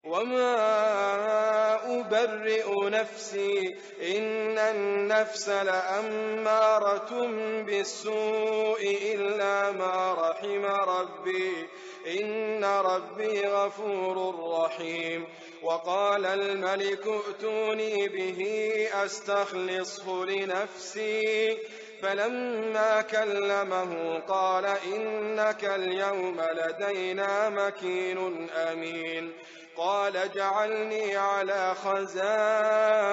وما أبرئ نفسي إن النفس لأمارة بالسوء إلا ما رحم ربي إن ربي غفور رحيم. وقال الملك ائتوني به أستخلصه لنفسي فلما كلمه قال إنك اليوم لدينا مكين أمين. قال اجعلني على خزائن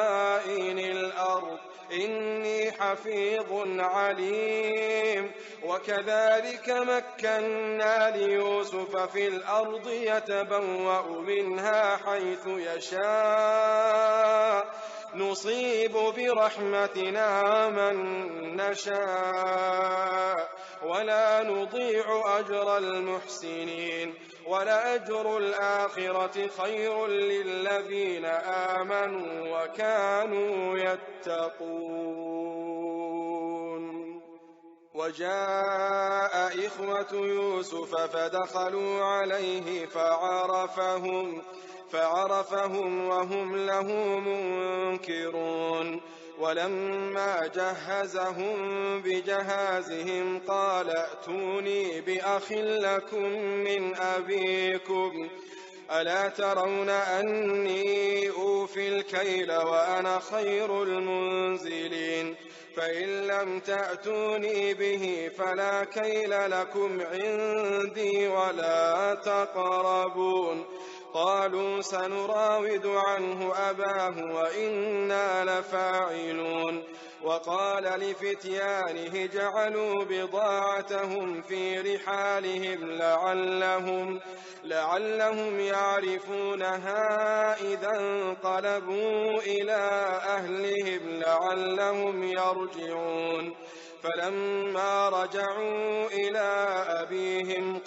الأرض إني حفيظ عليم. وكذلك مكنا ليوسف في الأرض يتبوأ منها حيث يشاء نصيب برحمتنا من نشاء ولا نضيع أجر المحسنين ولأجر الآخرة خير للذين آمنوا وكانوا يتقون. وجاء إخوة يوسف فدخلوا عليه فعرفهم وهم له منكرون. ولما جهزهم بجهازهم قال ائتوني بأخ لكم من أبيكم ألا ترون أني أوفي الكيل وأنا خير المنزلين فإن لم تأتوني به فلا كيل لكم عندي ولا تقربون. قالوا سنراود عنه أباه وإنا لفاعلون. وقال لفتيانه جعلوا بضاعتهم في رحالهم لعلهم يعرفونها إذا انقلبوا إلى أهلهم لعلهم يرجعون. فلما رجعوا إلى أبيهم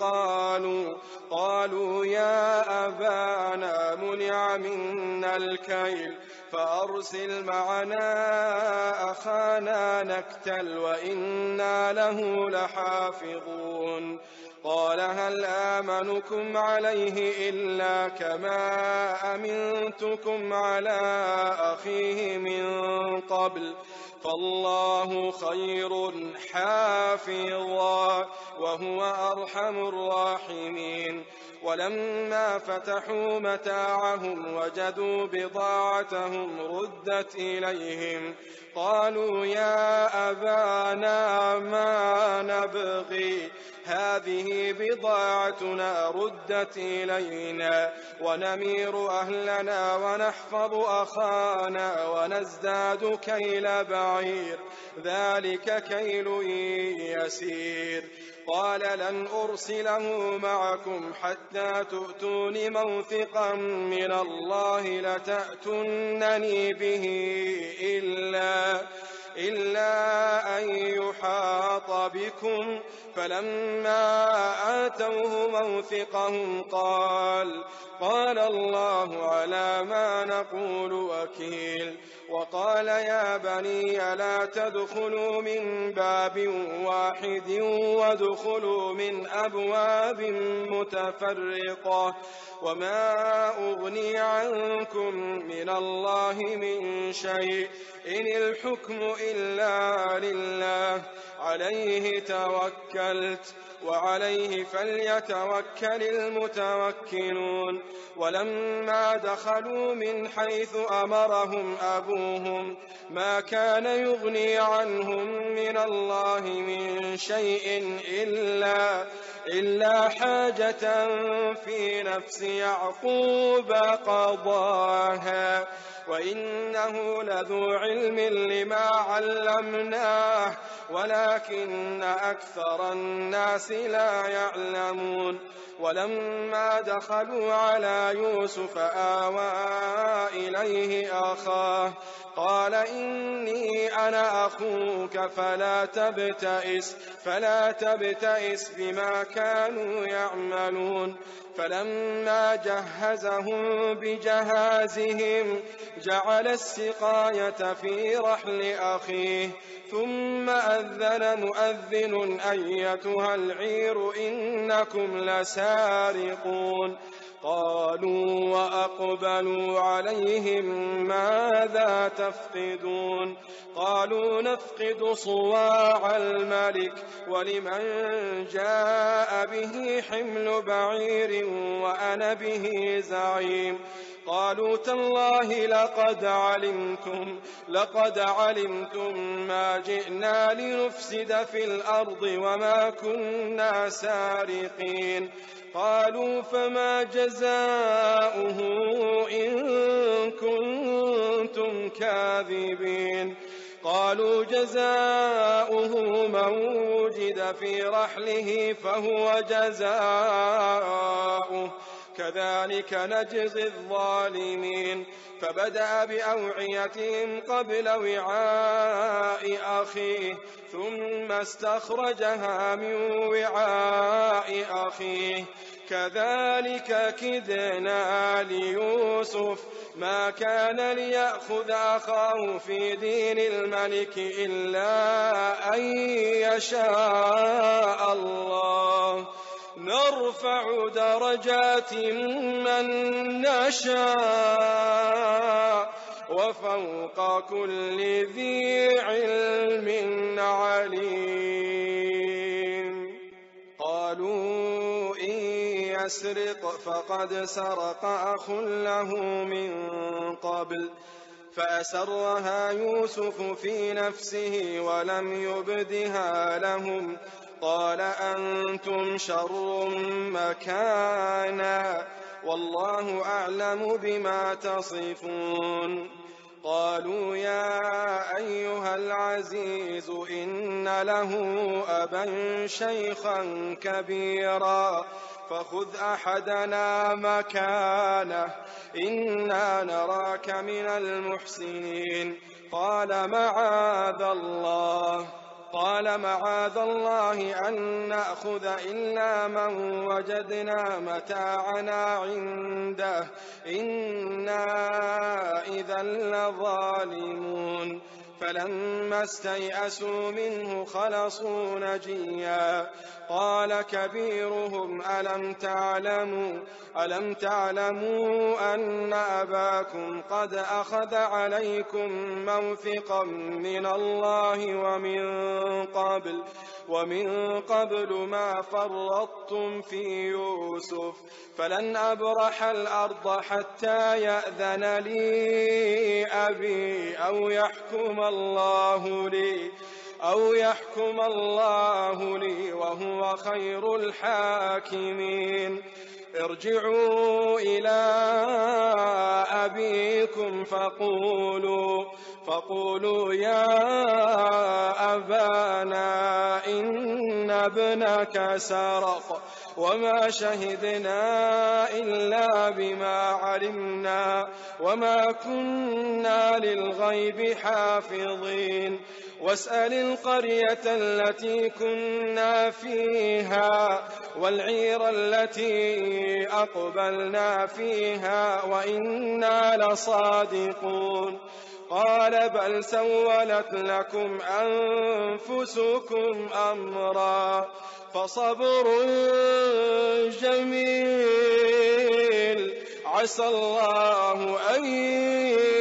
قالوا يا أبانا منع منا الكيل فأرسل معنا أخانا نكتل وإنا له لحافظون. قال هل آمنكم عليه إلا كما أمنتكم على أخيه من قبل فالله خير حافظا وهو أرحم الراحمين. ولما فتحوا متاعهم وجدوا بضاعتهم ردت إليهم قالوا يا أبانا ما نبغي هذه بضاعتنا ردت إلينا ونمير أهلنا ونحفظ أخانا ونزداد كيل بعير ذلك كيل يسير. قال لن أرسله معكم حتى تؤتون موثقا من الله لتأتونني به إلا أن يحاط بكم. فلما آتوه موثقهم قال الله على ما نقول وكيل. وقال يا بني لا تدخلوا من باب واحد وادخلوا من أبواب متفرقة وما أغني عنكم من الله من شيء إن الحكم إلا لله عليه توكلت وعليه فليتوكل المتوكلون. ولما دخلوا من حيث أمرهم أبوهم ما كان يغني عنهم من الله من شيء إلا حاجة في نفس يعقوب قضاها وإنه لذو علم لما علمناه ولكن أكثر الناس لا يعلمون. ولما دخلوا على يوسف آوى إليه أخاه قال إني أنا أخوك فلا تبتئس بما كانوا يعملون. فلما جهزهم بجهازهم جعل السقاية في رحل أخيه ثم أذن مؤذن أيتها العير إنكم لسارقون. قالوا وأقبلوا عليهم ماذا تفقدون قالوا نفقد صواع الملك ولمن جاء به حمل بعير وأنا به زعيم قالوا تالله لقد علمتم ما جئنا لنفسد في الأرض وما كنا سارقين قالوا فما جزاؤه إن كنتم كاذبين قالوا جزاؤه من وجد في رحله فهو جزاؤه كذلك نجزي الظالمين فبدأ بأوعيتهم قبل وعاء أخيه ثم استخرجها من وعاء أخيه كذلك كدنا ليوسف ما كان ليأخذ أخاه في دين الملك إلا أن يشاء الله نرفع درجات من نشاء وفوق كل ذي علم عليم قالوا إن يسرق فقد سرق أخ له من قبل فأسرها يوسف في نفسه ولم يبدها لهم قال أنتم شر مكانا والله أعلم بما تصفون قالوا يا أيها العزيز إن له أبا شيخا كبيرا فخذ أحدنا مكانه إنا نراك من المحسنين قال معاذ الله أن نأخذ إلا من وجدنا متاعنا عنده إنا إذا لظالمون فلما استيئسوا منه خلصوا نجيا قال كبيرهم ألم تعلموا أن أباكم قد أخذ عليكم موثقا من الله ومن قبل ما فرطتم في يوسف فلن أبرح الأرض حتى يأذن لي أبي أو يحكم الله لي وهو خير الحاكمين ارجعوا إلى أبيكم فقولوا يا أبانا إن ابنك سرق وما شهدنا إلا بما علمنا وما كنا للغيب حافظين واسأل القرية التي كنا فيها والعير التي أقبلنا فيها وإنا لصادقون قال بل سولت لكم أنفسكم أمرا فصبر جميل عسى الله أن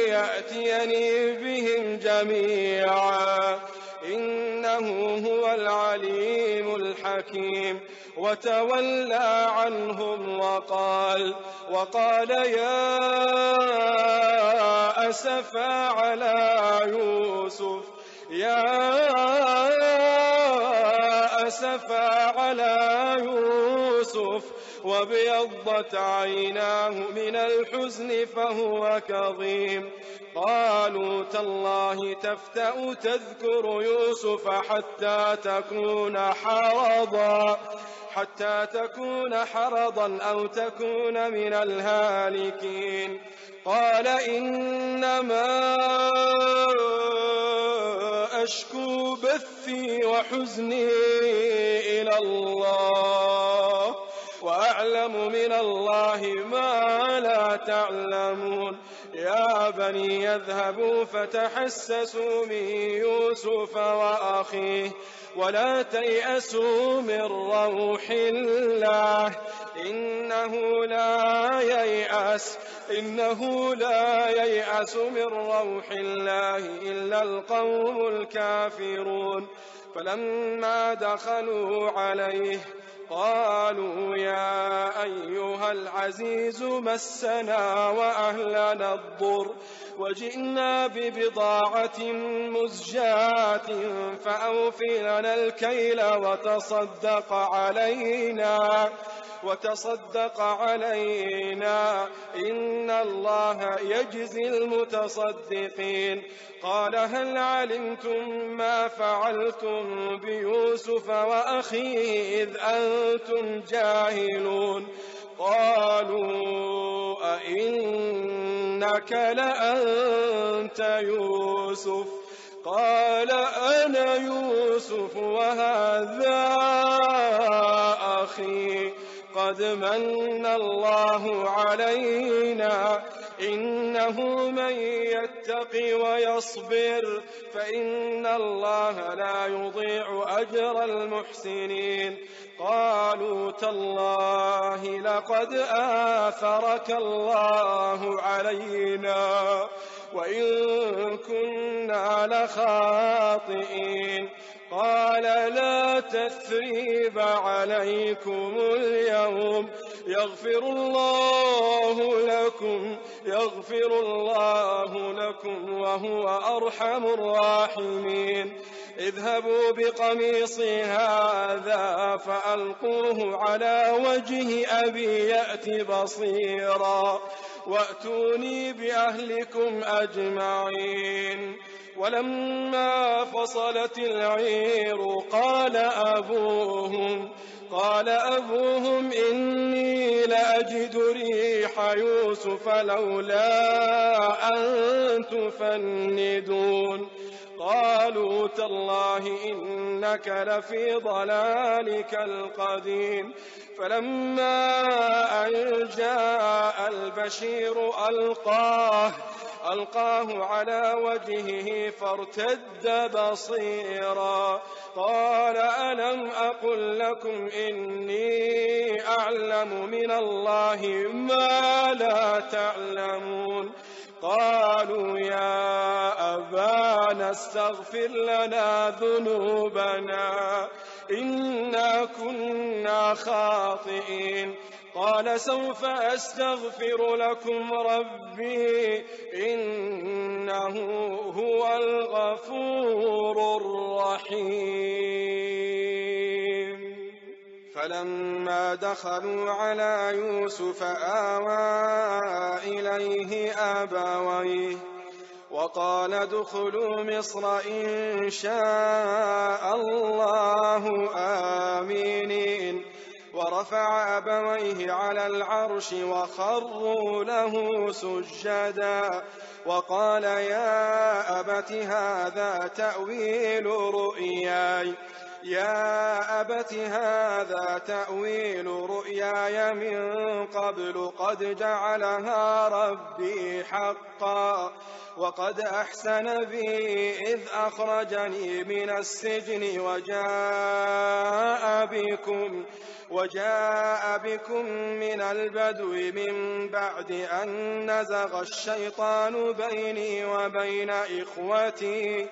يأتيني بهم جميعا إنه هو العليم الحكيم وتولى عنهم وقال يا أسفا على يوسف وابيضت عيناه من الحزن فهو كظيم قالوا تالله تفتأ تذكر يوسف حتى تكون حرضا أو تكون من الهالكين قال إنما أشكو بثي وحزني إلى الله وأعلم من الله ما لا تعلمون يا بني يذهبوا فتحسسوا من يوسف وأخيه ولا تيأسوا من روح الله إنه لا ييأس من روح الله إلا القوم الكافرون فلما دخلوا عليه قالوا يا أيها العزيز مسنا وأهلنا الضر وجئنا ببضاعة مزجاة فأوف لنا الكيل وتصدق علينا إن الله يجزي المتصدقين قال هل علمتم ما فعلتم بيوسف وأخيه إذ أنتم جاهلون قالوا أئنك لأنت يوسف قال أنا يوسف وهذا أخي قد من الله علينا إنه من يتق ويصبر فإن الله لا يضيع أجر المحسنين قالوا تالله لقد آثرك الله علينا وإن كنا لخاطئين قال لا تثريب عليكم اليوم يغفر الله لكم وهو أرحم الراحمين اذهبوا بقميصي هذا فألقوه على وجه أبي يأت بصيرا وأتوني بأهلكم أجمعين ولما فصلت العير قال أبوهم إني لأجد ريح يوسف لولا أن تفندون قالوا تالله إنك لفي ضلالك القديم فلما أن جاء البشير ألقاه على وجهه فارتد بصيرا قال ألم أقل لكم إني أعلم من الله ما لا تعلمون قالوا يا أبانا استغفر لنا ذنوبنا إنا كنا خاطئين قال سوف أستغفر لكم ربي إنه هو الغفور الرحيم فلما دخلوا على يوسف آوى إليه أبويه وقال ادخلوا مصر إن شاء الله آمنين ورفع أبويه على العرش وخروا له سجدا وقال يا أبت هذا تأويل رؤياي من قبل قد جعلها ربي حقا وقد أحسن بي إذ أخرجني من السجن وجاء بكم من البدو من بعد أن نزغ الشيطان بيني وبين إخوتي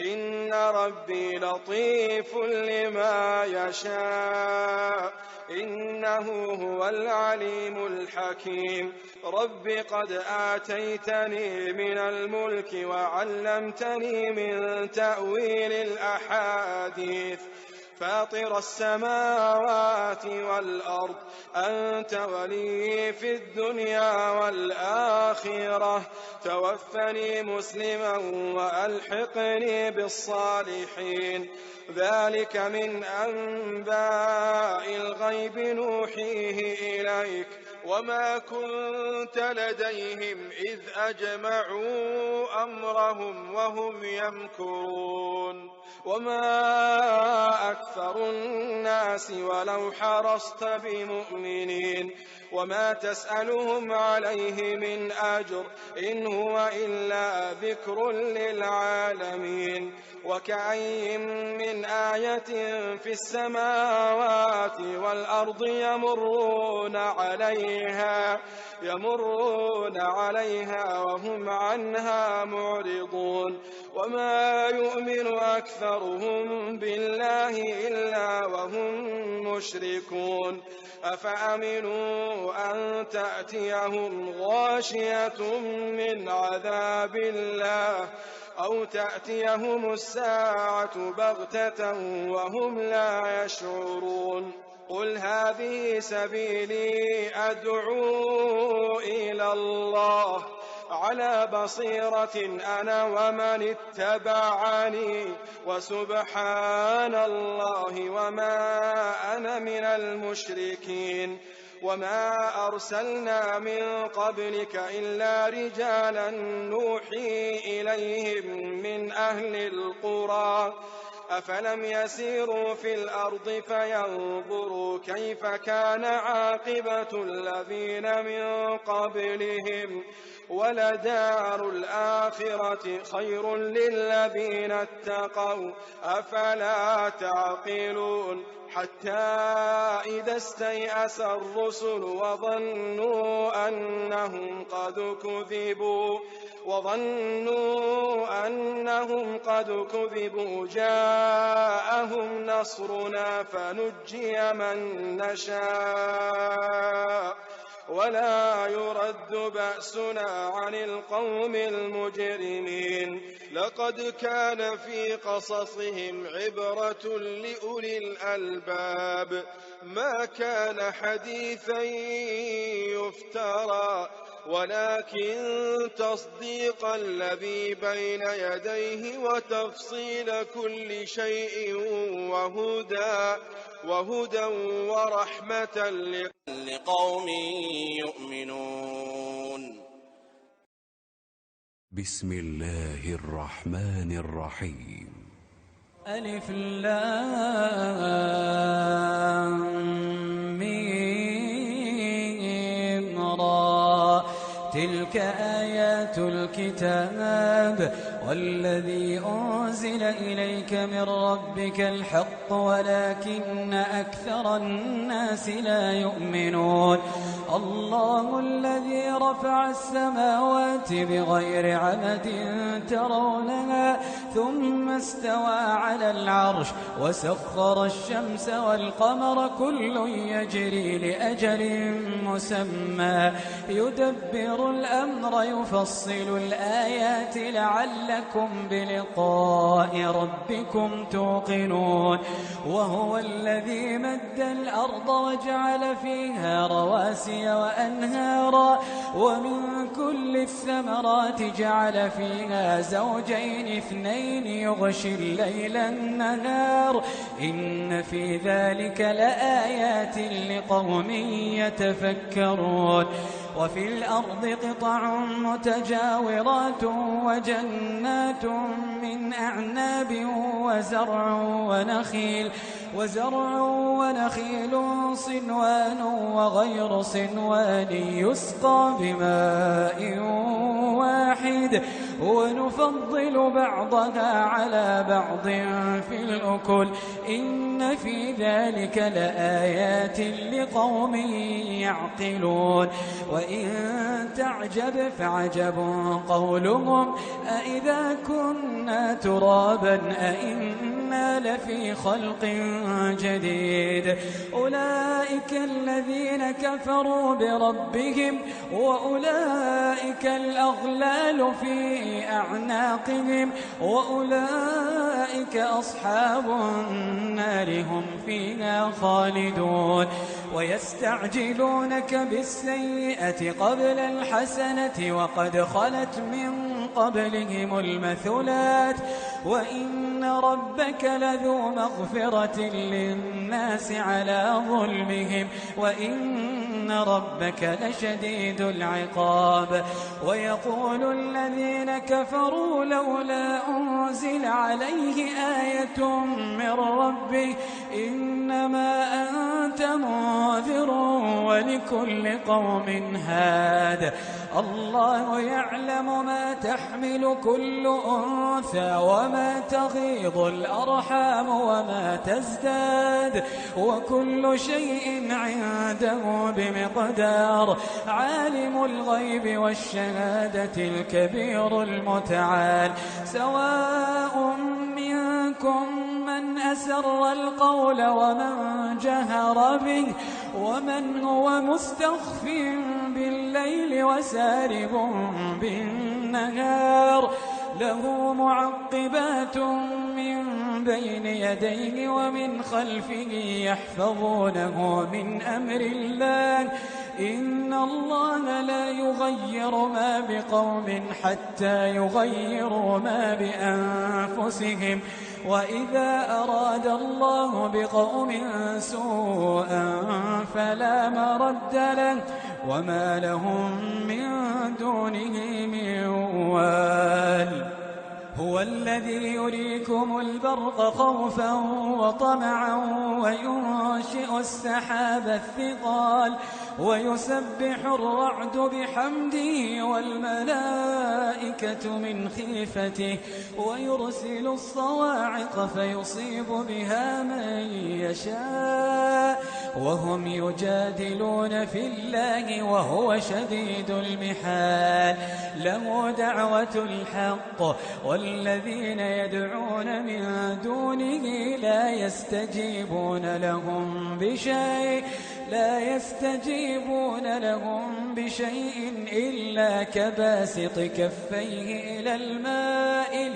إن ربي لطيف لما يشاء إنه هو العليم الحكيم رب قد آتيتني من الملك وعلمتني من تأويل الأحاديث فاطر السماوات والأرض أنت ولي في الدنيا والآخرة توفني مسلما وألحقني بالصالحين ذلك من أنباء الغيب نوحيه إليك وما كنت لديهم إذ أجمعوا أمرهم وهم يمكرون وما أكثر الناس ولو حرصت بمؤمنين وما تسألهم عليه من أجر إن هو إلا ذكر للعالمين وكأي من آية في السماوات والأرض يمرون عليها وهم عنها معرضون وما يؤمن أكثرهم بالله إلا وهم مشركون أفأمنوا أن تأتيهم غاشية من عذاب الله أو تأتيهم الساعة بغتة وهم لا يشعرون قل هذه سبيلي أدعو إلى الله على بصيرة أنا ومن اتبعني وسبحان الله وما أنا من المشركين وما أرسلنا من قبلك إلا رجالا نوحي إليهم من أهل القرى أفلم يسيروا في الأرض فينظروا كيف كان عاقبة الذين من قبلهم ولدار الآخرة خير للذين اتقوا أفلا تعقلون حتى إذا استيأس الرسل وظنوا أنهم قد كذبوا جاءهم نصرنا فنجي من نشاء ولا يرد بأسنا عن القوم المجرمين لقد كان في قصصهم عبرة لأولي الألباب ما كان حديثا يفترى ولكن تصديق الذي بين يديه وتفصيل كل شيء وهدى ورحمة لقوم يؤمنون. بسم الله الرحمن الرحيم. ألف لام ميم را تلك آيات الكتاب والذي أنزل إليك من ربك الحق ولكن أكثر الناس لا يؤمنون. الله الذي رفع السماوات بغير عمد ترونها ثم استوى على العرش وسخر الشمس والقمر كل يجري لأجل مسمى يدبر الأمر يفصل الآيات لعلكم بلقاء ربكم توقنون. وهو الذي مد الأرض وجعل فيها رواسي وأنهارا ومن كل الثمرات جعل فيها زوجين اثنين يغشي الليل النهار إن في ذلك لآيات لقوم يتفكرون. وفي الأرض قطع متجاورات وجنات من أعناب وزرع ونخيل صنوان وغير صنوان يسقى بماء واحد ونفضل بعضها على بعض في الأكل إن في ذلك لآيات لقوم يعقلون. وإن تعجب فعجب قولهم أإذا كنا ترابا أإنا لفي خلق جديد أولئك الذين كفروا بربهم وأولئك الأغلال في أعناقهم وأولئك أصحاب النار هم فيها خالدون. ويستعجلونك بالسيئة قبل الحسنة وقد خلت من قبلهم المثلات وإن ربك لذو مغفرة للناس على ظلمهم وإن ربك لشديد العقاب. ويقول الذين كفروا لولا أنزل عليه آية من ربه إنما أنت منذر ولكل قوم هاد. الله يعلم ما تحمل كل أنثى وما تغيض الأرحام وما تزداد وكل شيء عنده بمقدار. عالم الغيب والشهادة الكبير المتعال. سواء منكم من أسر القول ومن جهر به ومن هو مستخف بالليل وسارب بالنهار. له معقبات من بين يديه ومن خلفه يحفظونه من أمر الله. إن الله لا يغير ما بقوم حتى يغيروا ما بأنفسهم. وإذا أراد الله بقوم سوءا فلا مرد له وما لهم من دونه من وال. هو الذي يريكم البرق خوفا وطمعا وينشئ السحاب الثقال ويسبح الرعد بحمده والملائكة من خيفته ويرسل الصواعق فيصيب بها من يشاء وهم يجادلون في الله وهو شديد المحال. له دعوة الحق والذين يدعون من دونه لا يستجيبون لهم بشيء إلا كباسط كفيه إلى الماء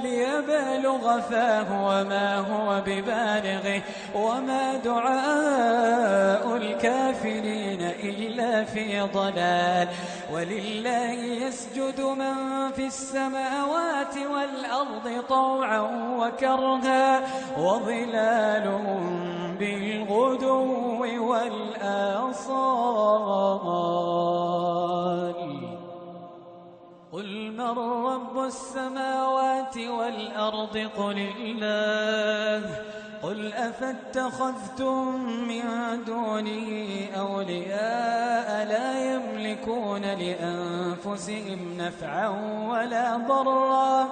ليبلغ فاه وما هو ببالغه وما دعاء الكافرين إلا في ضلال. ولله يسجد من في السماوات والأرض طوعا وكرها وظلالهم بالغدو والآصال. قل من رب السماوات والأرض قل الله. قل أفاتخذتم من دونه أولياء لا يملكون لأنفسهم نفعا ولا ضرا.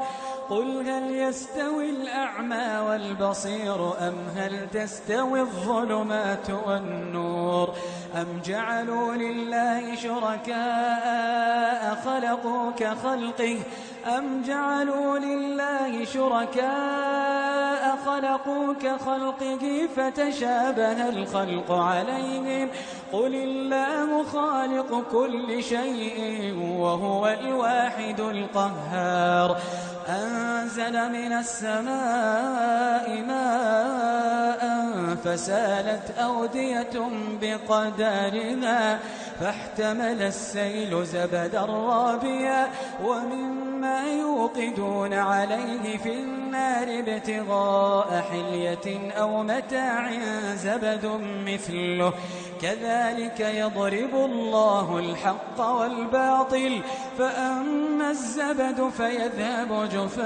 قل هل يستوي الأعمى والبصير أم هل تستوي الظلمات والنور أم جعلوا لله شركاء خلقوا كخلقه فتشابه الخلق عليهم. قل الله خالق كل شيء وهو الواحد القهار. أنزل من السماء ماء فسالت أودية بقدرها فاحتمل السيل زبدا رابيا ومما يوقدون عليه في النار ابتغاء حلية أو متاع زبد مثله كذلك يضرب الله الحق والباطل فأما الزبد فيذهب جفاء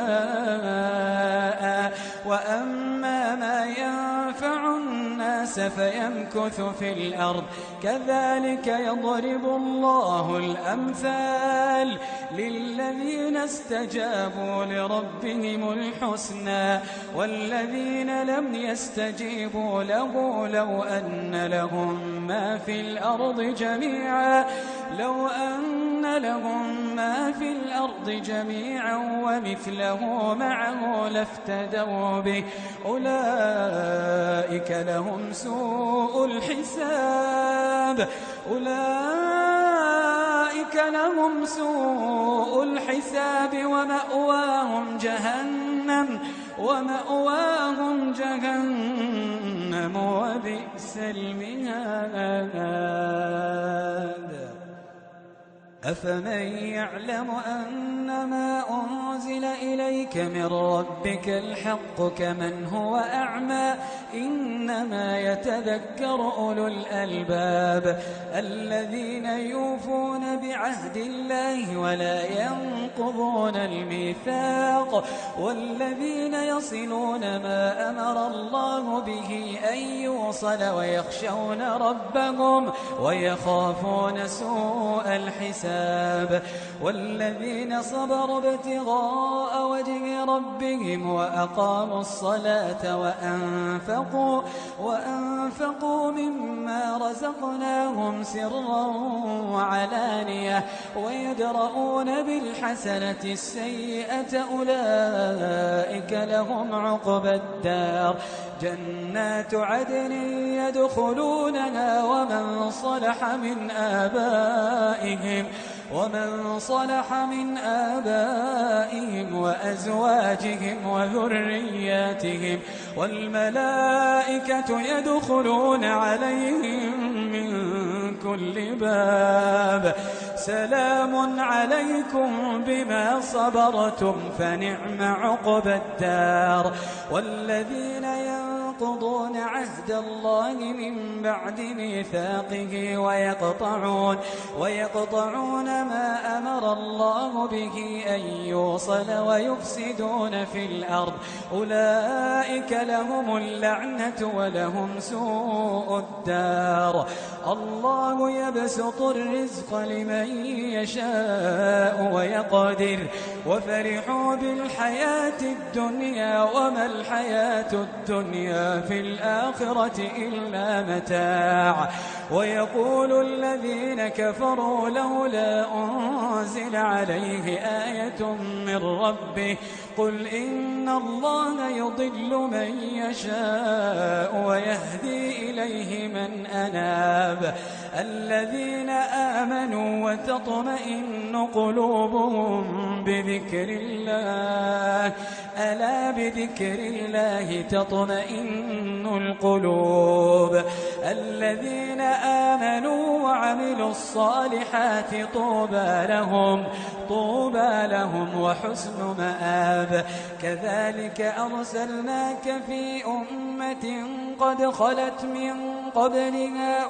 وأما ما ينفع الناس فيمكث في الأرض كذلك يضرب الله الأمثال للذين استجابوا لربهم الحسنى والذين لم يستجيبوا له لو أن لهم ما في الأرض جميعا ومثله معه لافتدوا به أولئك لهم سوء الحساب ومأواهم جهنم وبئس المهاد. أفمن يعلم أنما أنزل إليك من ربك الحق كمن هو أعمى إنما يتذكر أولو الألباب الذين يوفون بعهد الله ولا ينقضون الميثاق والذين يصلون ما أمر الله به أن يوصل ويخشون ربهم ويخافون سوء الحساب والذين صبروا ابتغاء وجه ربهم وأقاموا الصلاة وأنفقوا مما رزقناهم سرا وعلانية ويدرؤون بالحسنة السيئة أولئك لهم عقبى الدار جنات عدن يدخلونها ومن صلح من آبائهم وأزواجهم وذرياتهم والملائكة يدخلون عليهم من كل باب سلام عليكم بما صبرتم فنعم عقبى الدار والذين ينقضون عهد الله من بعد ميثاقه ويقطعون ما أمر الله به أن يوصل ويفسدون في الأرض أولئك لهم اللعنة ولهم سوء الدار الله يبسط الرزق لمن يشاء ويقدر وفرحوا بالحياة الدنيا وما الحياة الدنيا في الآخرة إلا متاع ويقول الذين كفروا لولا أنزل عليه آية من ربه قل إن الله يضل من يشاء ويهدي إليه من أناب الذين آمنوا وتطمئن قلوبهم بذكر الله ألا بذكر الله تطمئن القلوب الذين آمنوا وعملوا الصالحات طوبى لهم وحسن مآب كذلك أرسلناك في أمة قد خلت من قبلها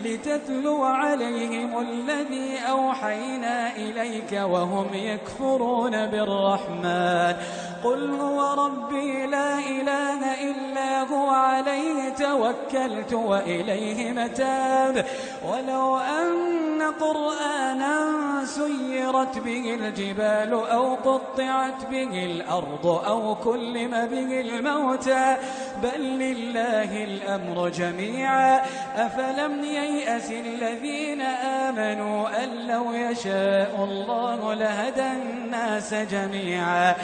لتتلو عليهم الذي أوحينا إليك وهم يكفرون بالرحمن قل هو ربي لا إله إلا هو عليه توكلت وإليه متاب ولو أن قرآنا سيرت به الجبال أو قطعت به الأرض أو كلم به الموتى بل لله الأمر جميعا أفلم ييأس الذين آمنوا أن لو يشاء الله لهدى الناس جميعا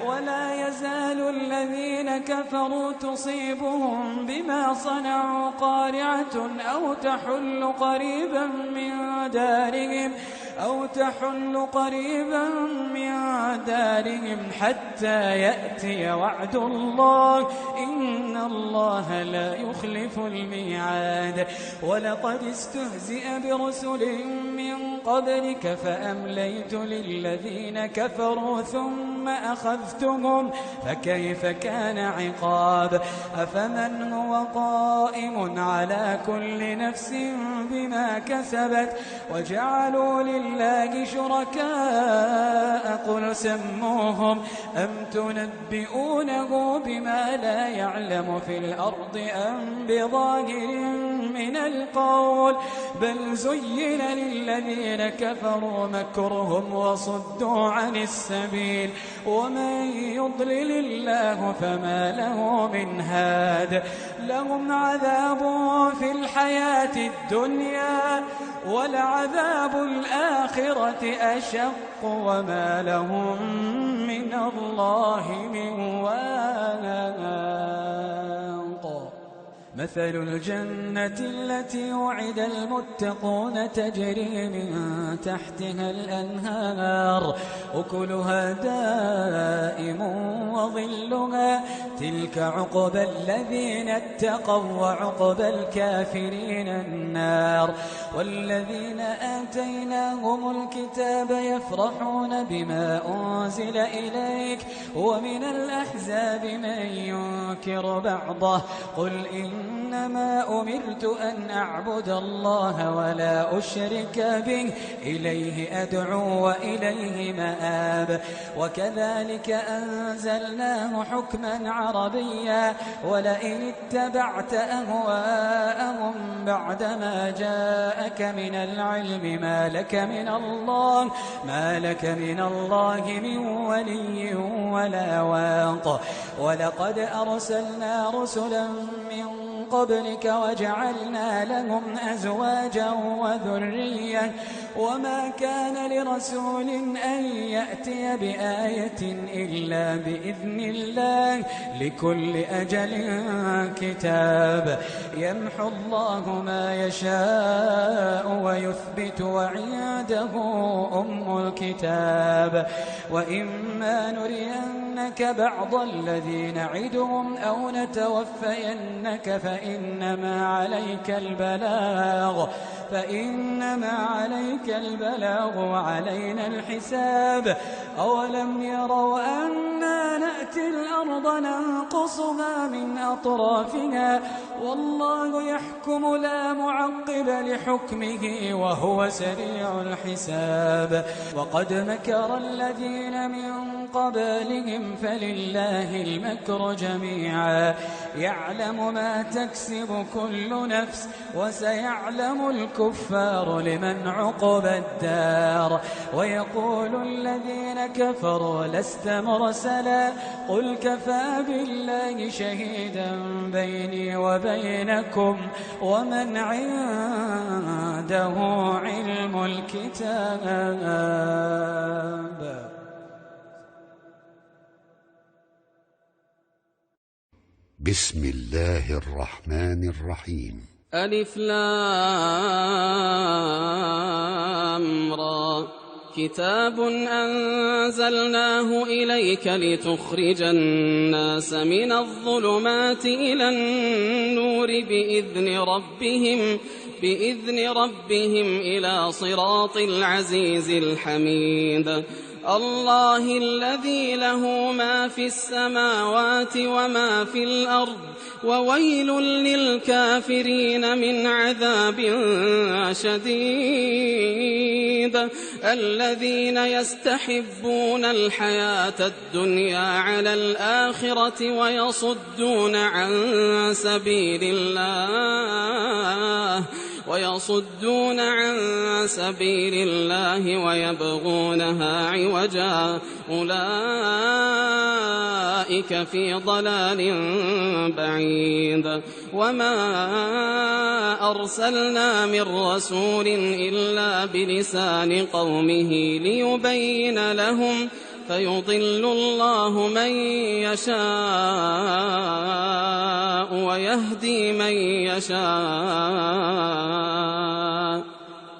ولا يزال الذين كفروا تصيبهم بما صنعوا قارعة أو تحل قريبا من دارهم حتى يأتي وعد الله إن الله لا يخلف الميعاد ولقد استهزئ برسل من قبلك فأمليت للذين كفروا ثم أخذتهم فكيف كان عقاب أفمن هو قائم على كل نفس بما كسبت وجعلوا لله شركاء قل سموهم أم تنبئونه بما لا يعلم في الأرض أم بظاهر من القول بل زين للذين كفروا مكرهم وصدوا عن السبيل ومن يضلل الله فما له من هاد لهم عذاب في الحياة الدنيا ولعذاب الآخرة أشق وما لهم من الله من واق مثل الجنة التي وعد المتقون تجري من تحتها الأنهار أكلها دائم وظلها تلك عقبى الذين اتقوا وعقبى الكافرين النار والذين آتيناهم الكتاب يفرحون بما أنزل إليك ومن الأحزاب من ينكر بعضه قل إنما أمرت أن أعبد الله ولا أشرك به إليه أدعو وإليه مآب وكذلك أنزلناه حكما عربيا ولئن اتبعت أهواءهم بعدما جاءك من العلم ما لك من الله من ولي ولا واق ولقد أرسلنا رسلا من قبلك وجعلنا لهم أزواجا وذرية وما كان لرسول أن يأتي بآية إلا بإذن الله لكل أجل كتاب يمحو الله ما يشاء ويثبت وعنده أم الكتاب وإما نرينك بعض الذي نعدهم أو نتوفينك فإنما عليك البلاغ وعلينا الحساب أولم يروا أنا نأتي الأرض ننقصها من أطرافها والله يحكم لا معقب لحكمه وهو سريع الحساب وقد مكر الذين من قبلهم فلله المكر جميعا يعلم ما تكسب كل نفس وسيعلم الكفار لمن عقبى الدار ويقول الذين كفروا لست مرسلا قل كفى بالله شهيدا بيني وبينكم ومن عنده علم الكتاب بسم الله الرحمن الرحيم ألف لام را كتاب أنزلناه إليك لتخرج الناس من الظلمات إلى النور بإذن ربهم إلى صراط العزيز الحميد الله الذي له ما في السماوات وما في الأرض وويل للكافرين من عذاب شديد الذين يستحبون الحياة الدنيا على الآخرة ويصدون عن سبيل الله ويبغونها عوجا أولئك في ضلال بعيد وما أرسلنا من رسول إلا بلسان قومه ليبين لهم فيضل الله من يشاء ويهدي من يشاء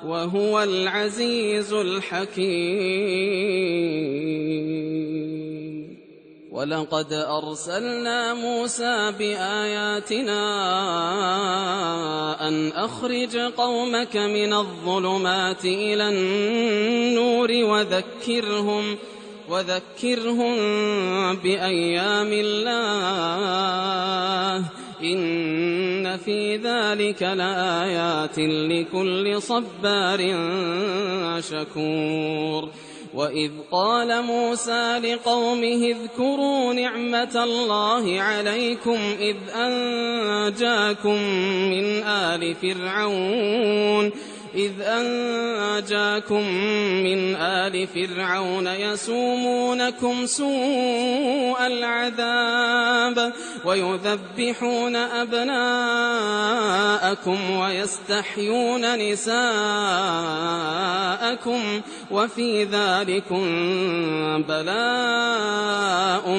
وهو العزيز الحكيم ولقد أرسلنا موسى بآياتنا أن أخرج قومك من الظلمات إلى النور وذكرهم بأيام الله إن في ذلك لآيات لكل صبار شكور وإذ قال موسى لقومه اذكروا نعمة الله عليكم إذ أنجاكم من آل فرعون يسومونكم سوء العذاب ويذبحون أبناءكم ويستحيون نساءكم وفي ذلكم بلاء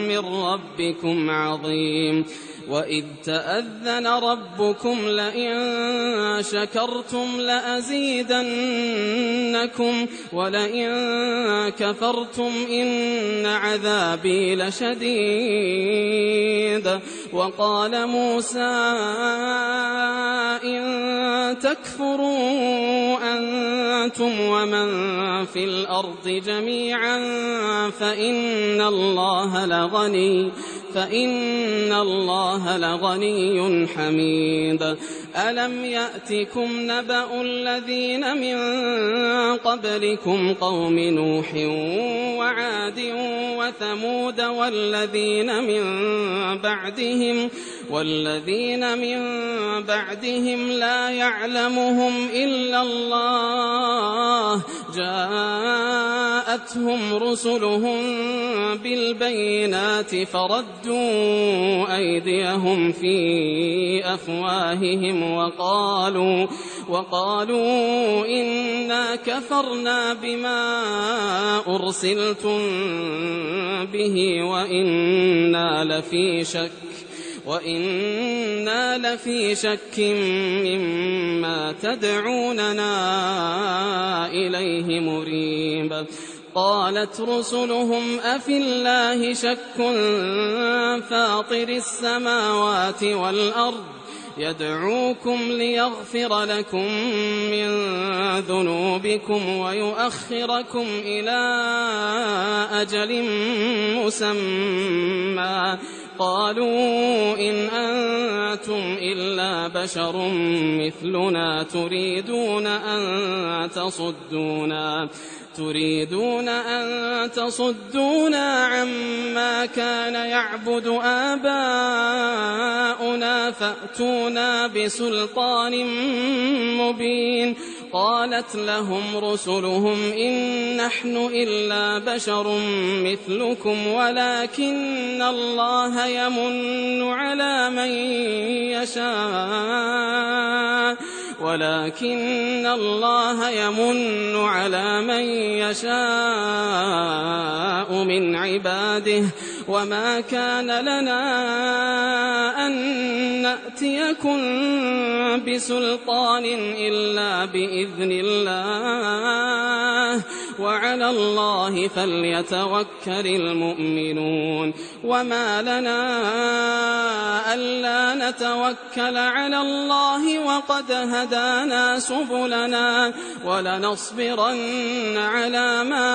من ربكم عظيم وإذ تأذن ربكم لئن شكرتم لأزيدنكم ولئن كفرتم إن عذابي لشديد وقال موسى إن تكفروا أنتم ومن في الأرض جميعا فإن الله لغني حميد ألم يأتكم نبأ الذين من قبلكم قوم نوح وعاد وثمود والذين من بعدهم لا يعلمهم إلا الله جاءتهم رسلهم بالبينات فردوا أيديهم في أفواههم وقالوا إنا كفرنا بما أرسلتم به وإنا لفي شك مما تدعوننا إليه مريب قالت رسلهم أفي الله شك فاطر السماوات والأرض يدعوكم ليغفر لكم من ذنوبكم ويؤخركم إلى أجل مسمى قالوا إن أنتم إلا بشر مثلنا تريدون أن تصدونا عما كان يعبد آباؤنا فأتونا بسلطان مبين قالت لهم رسلهم إن نحن إلا بشر مثلكم ولكن الله يمن على من يشاء من عباده وما كان لنا أن نأتيكم بسلطان إلا بإذن الله وعلى الله فليتوكل المؤمنون وما لنا ألا نتوكل على الله وقد هدانا سبلنا ولنصبرن على ما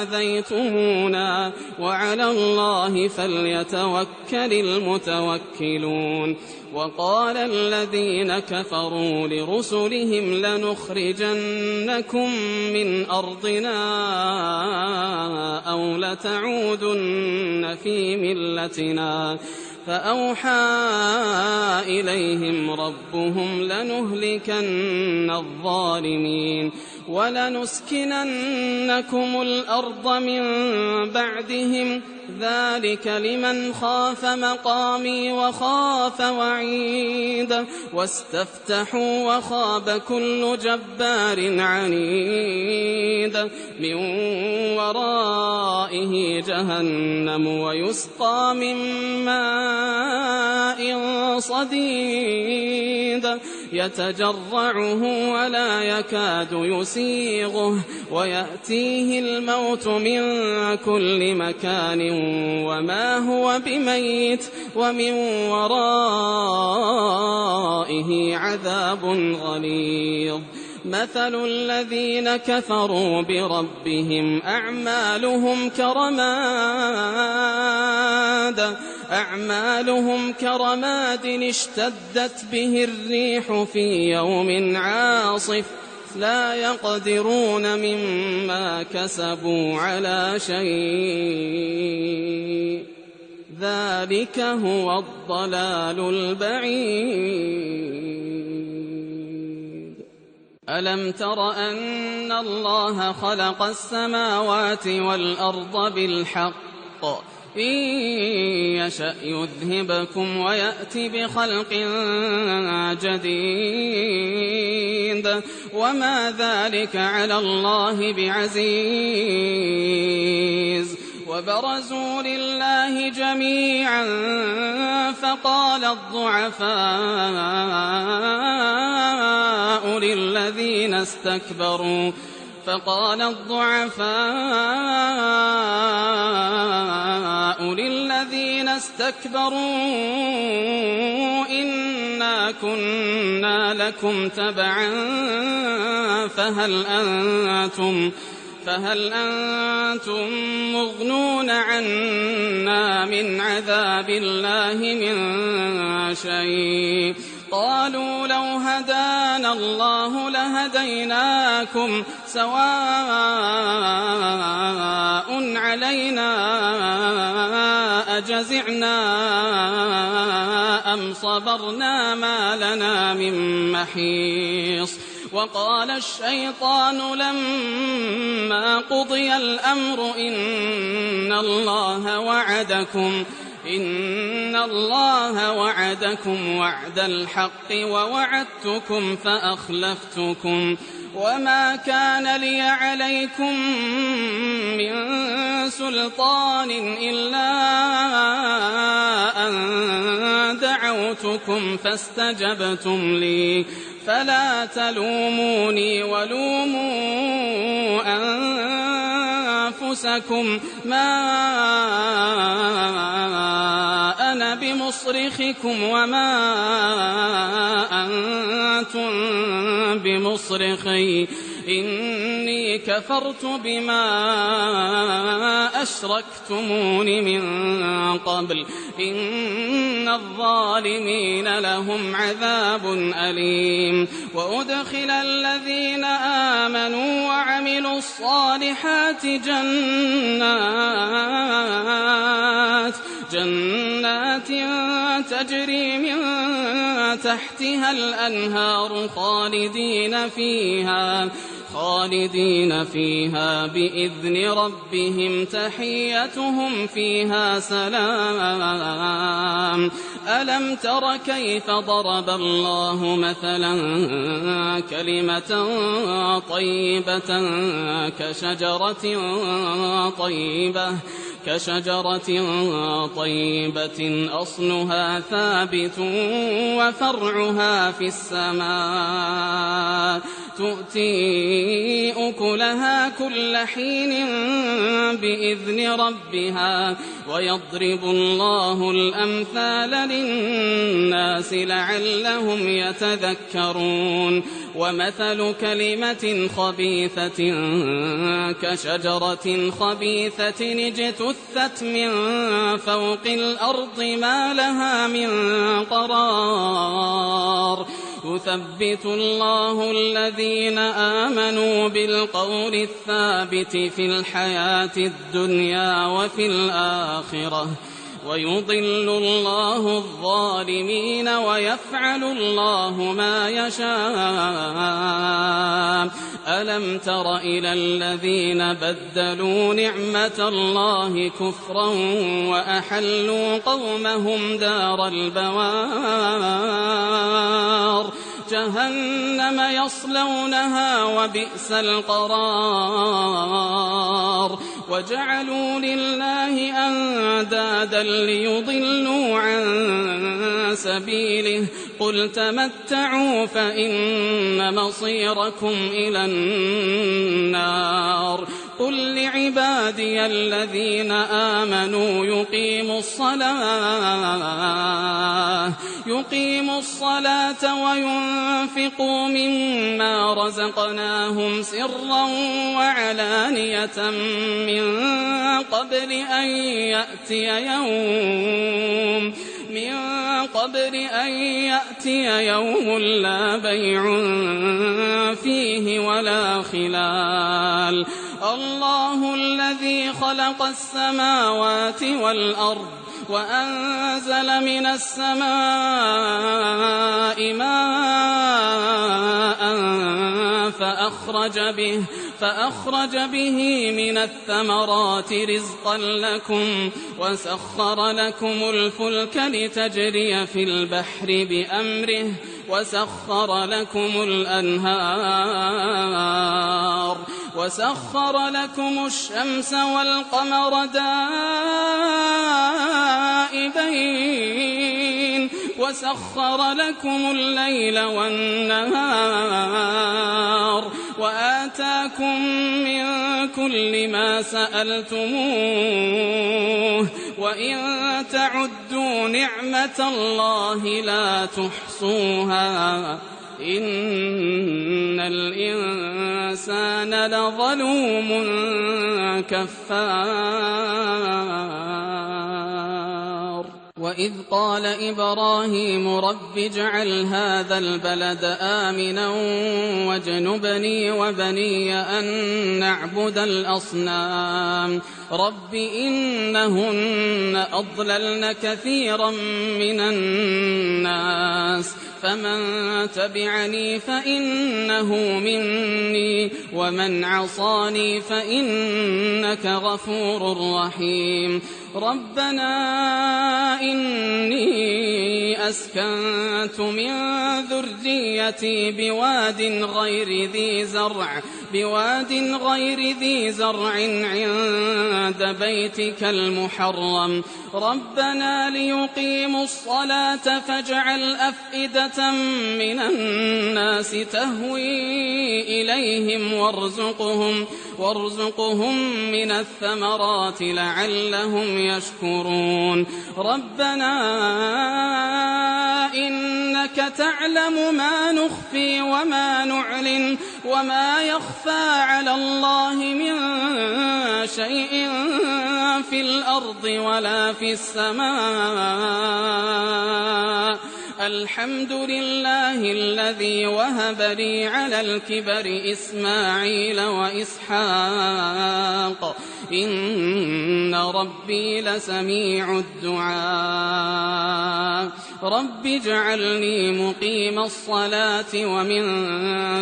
آذيتمونا وعلى الله فليتوكل المتوكلون وقال الذين كفروا لرسلهم لنخرجنكم من أرضنا أو لتعودن في ملتنا فأوحى إليهم ربهم لنهلكن الظالمين ولنسكننكم الأرض من بعدهم ذلك لمن خاف مقامي وخاف وعيد واستفتحوا وخاب كل جبار عنيد من ورائه جهنم ويسقى من ماء صديد يتجرعه ولا يكاد يسيغه ويأتيه الموت من كل مكان وما هو بميت ومن ورائه عذاب غليظ مثل الذين كفروا بربهم أعمالهم كرماد اشتدت به الريح في يوم عاصف لا يقدرون مما كسبوا على شيء ذلك هو الضلال البعيد ألم تر أن الله خلق السماوات والأرض بالحق إن يشأ يذهبكم ويأتي بخلق جديد وما ذلك على الله بعزيز وبرزوا لله جميعا فقال الضعفاء للذين استكبروا إنا كنا لكم تبعا فهل أنتم مغنون عنا من عذاب الله من عليه قالوا لو هدانا الله لهديناكم سواء علينا أجزعنا أم صبرنا ما لنا من محيص. وقال الشيطان لما قضي الأمر إن الله وعدكم وعد الحق ووعدتكم فأخلفتكم وما كان لي عليكم من سلطان إلا أن دعوتكم فاستجبتم لي فلا تلوموني ولوموا أنفسكم ما أنا بمصرخكم وما أنتم بمصرخي إني كفرت بما أشركتمون من قبل إن الظالمين لهم عذاب أليم. وأدخل الذين آمنوا وعملوا الصالحات جنات تجري من تحتها الأنهار خالدين فيها بإذن ربهم تحيتهم فيها سلام. ألم تر كيف ضرب الله مثلا كلمة طيبة كشجرة طيبة أصلها ثابت وفرعها في السماء تؤتي أكلها كل حين بإذن ربها ويضرب الله الأمثال للناس لعلهم يتذكرون. ومثل كلمة خبيثة كشجرة خبيثة اجتثت من فوق الأرض ما لها من قرار. يثبت الله الذين آمنوا بالقول الثابت في الحياة الدنيا وفي الآخرة ويضل الله الظالمين ويفعل الله ما يشاء. ألم تر إلى الذين بدلوا نعمة الله كفرا وأحلوا قومهم دار البوار جهنم يصلونها وبئس القرار. وجعلوا لله أندادا ليضلوا عن سبيله قل تمتعوا فإن مصيركم إلى النار. قل لعبادي الذين آمنوا يقيموا الصلاة وينفقوا مما رزقناهم سرا وعلانية من قبل أن يأتي يوم لا بيع فيه ولا خلال. الله الذي خلق السماوات والأرض وأنزل من السماء ماء فأخرج به من الثمرات رزقا لكم وسخر لكم الفلك لتجري في البحر بأمره وسخر لكم الأنهار وسخر لكم الشمس والقمر دائبين وسخر لكم الليل والنهار وآتاكم من كل ما سألتموه وإن تعدوا نعمة الله لا تحصوها إن الإنسان لظلوم كفار. وإذ قال إبراهيم رب اجعل هذا البلد آمنا واجنبني وبني أن نعبد الأصنام رب إنهن أضللن كثيرا من الناس فمن تبعني فإنه مني ومن عصاني فإنك غفور رحيم. ربنا إني أسكنت من ذريتي بواد غير ذي زرع عند بيتك المحرم ربنا ليقيموا الصلاة فاجعل أفئدة من الناس تهوي إليهم وارزقهم من الثمرات لعلهم يشكرون. ربنا إنك تعلم ما نخفي وما نعلن وما يخفى على الله من شيء في الأرض ولا في السماء. الحمد لله الذي وهب لي على الكبر إسماعيل وإسحاق إن ربي لسميع الدعاء. رب اجعلني مقيم الصلاة ومن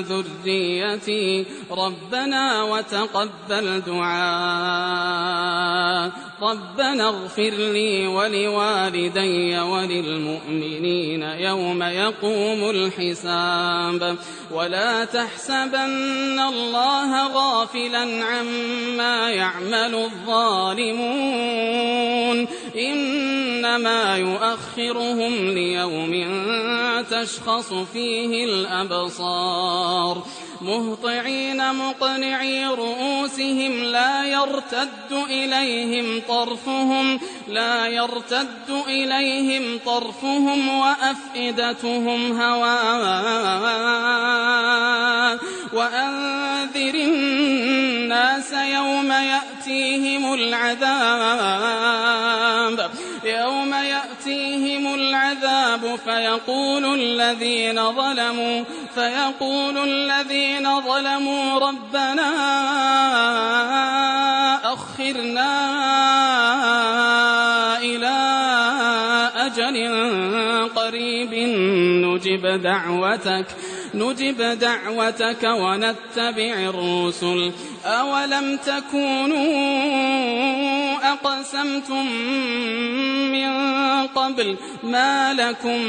ذريتي ربنا وتقبل دعاء. ربنا اغفر لي ولوالدي وللمؤمنين يوم يقوم الحساب. ولا تحسبن الله غافلا عما يعمل الظالمون إنما يؤخرهم ليوم تشخص فيه الأبصار مهطعين مقنعي رؤوسهم لا يرتد إليهم طرفهم وأفئدتهم هواء. وأنذر الناس يوم يأتيهم العذاب فيقول الذين ظلموا ربنا أخرنا إلى أجل قريب نجب دعوتك ونتبع الرسل أولم تكونوا أقسمتم من قبل ما لكم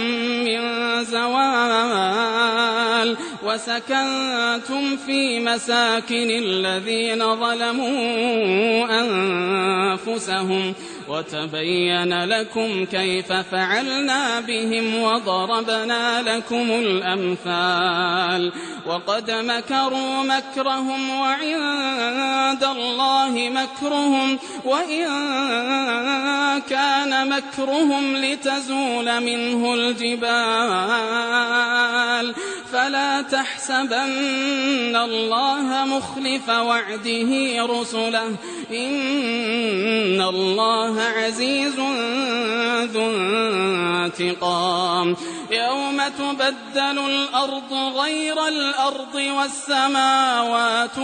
من زوال وسكنتم في مساكن الذين ظلموا أنفسهم وتبين لكم كيف فعلنا بهم وضربنا لكم الأمثال. وقد مكروا مكرهم وعند الله مكرهم وإن كان مكرهم لتزول منه الجبال. فلا تحسبن الله مخلف وعده رسله إن الله عزيز ذو انتقام. يوم تبدل الأرض غير الأرض والسماوات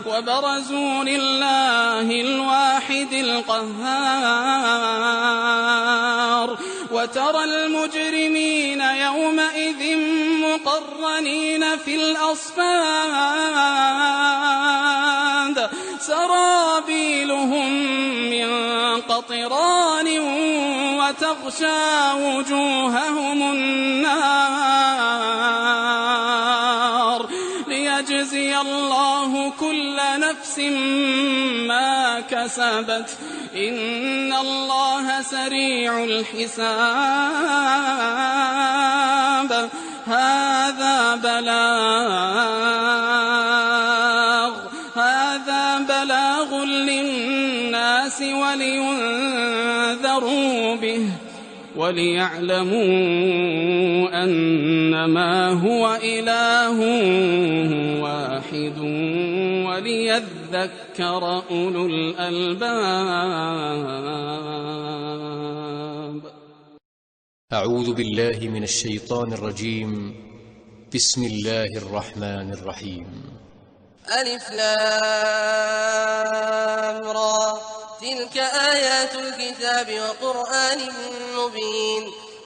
وبرزوا لله الواحد القهار. وترى المجرمين يومئذ مقرنين في الأصفاد سرابيلهم من قطران وتغشى وجوههم النار كل نفس ما كسبت إن الله سريع الحساب هذا بلاغ للناس ولينذروا به وليعلموا أنما هو إله واحد وليذكر أولو الألباب. أعوذ بالله من الشيطان الرجيم. بسم الله الرحمن الرحيم. ألف لام را تلك آيات الكتاب وقرآن مبين